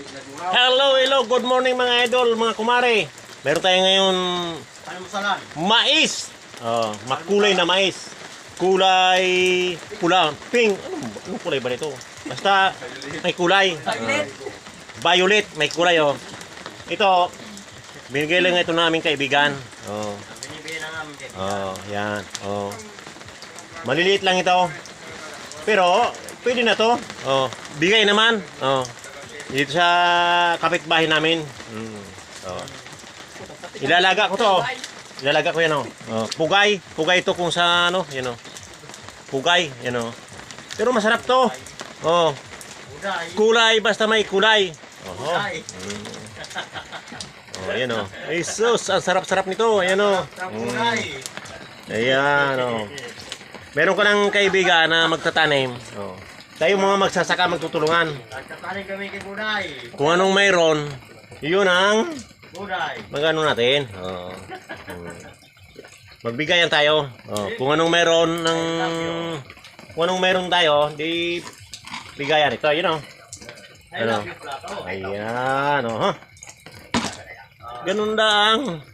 Hello, good morning mga idol, mga kumare. Meron tayo ngayon mais. Makulay na mais. Kulay pula, pink. Anong kulay ba nito? Basta may kulay. Violet, may kulay oh. Ito, binigay lang ito naming kaibigan. Yan. Maliliit lang ito. Pero pwede na to. Bigay naman. Dito sa kapitbahay namin. Ilalaga ko to. Ilalaga ko yan Pugay. Pugay ito kung sa ano, yan Pugay, yan Pero masarap to. Kulay, basta may kulay. Ayan Jesus, ang sarap-sarap nito. Ayan Ayan Meron ka ng kaibigan na magtatanim. Tayo mga magsasaka magtutulungan. Magtatanim kami kay Buday. Kung anong mayroon, yun ang Buday. magano natin. Magbigayan tayo. Kung anong mayroon kung anong mayroon tayo, di bigayan ito, yun Ayan Ganun lang.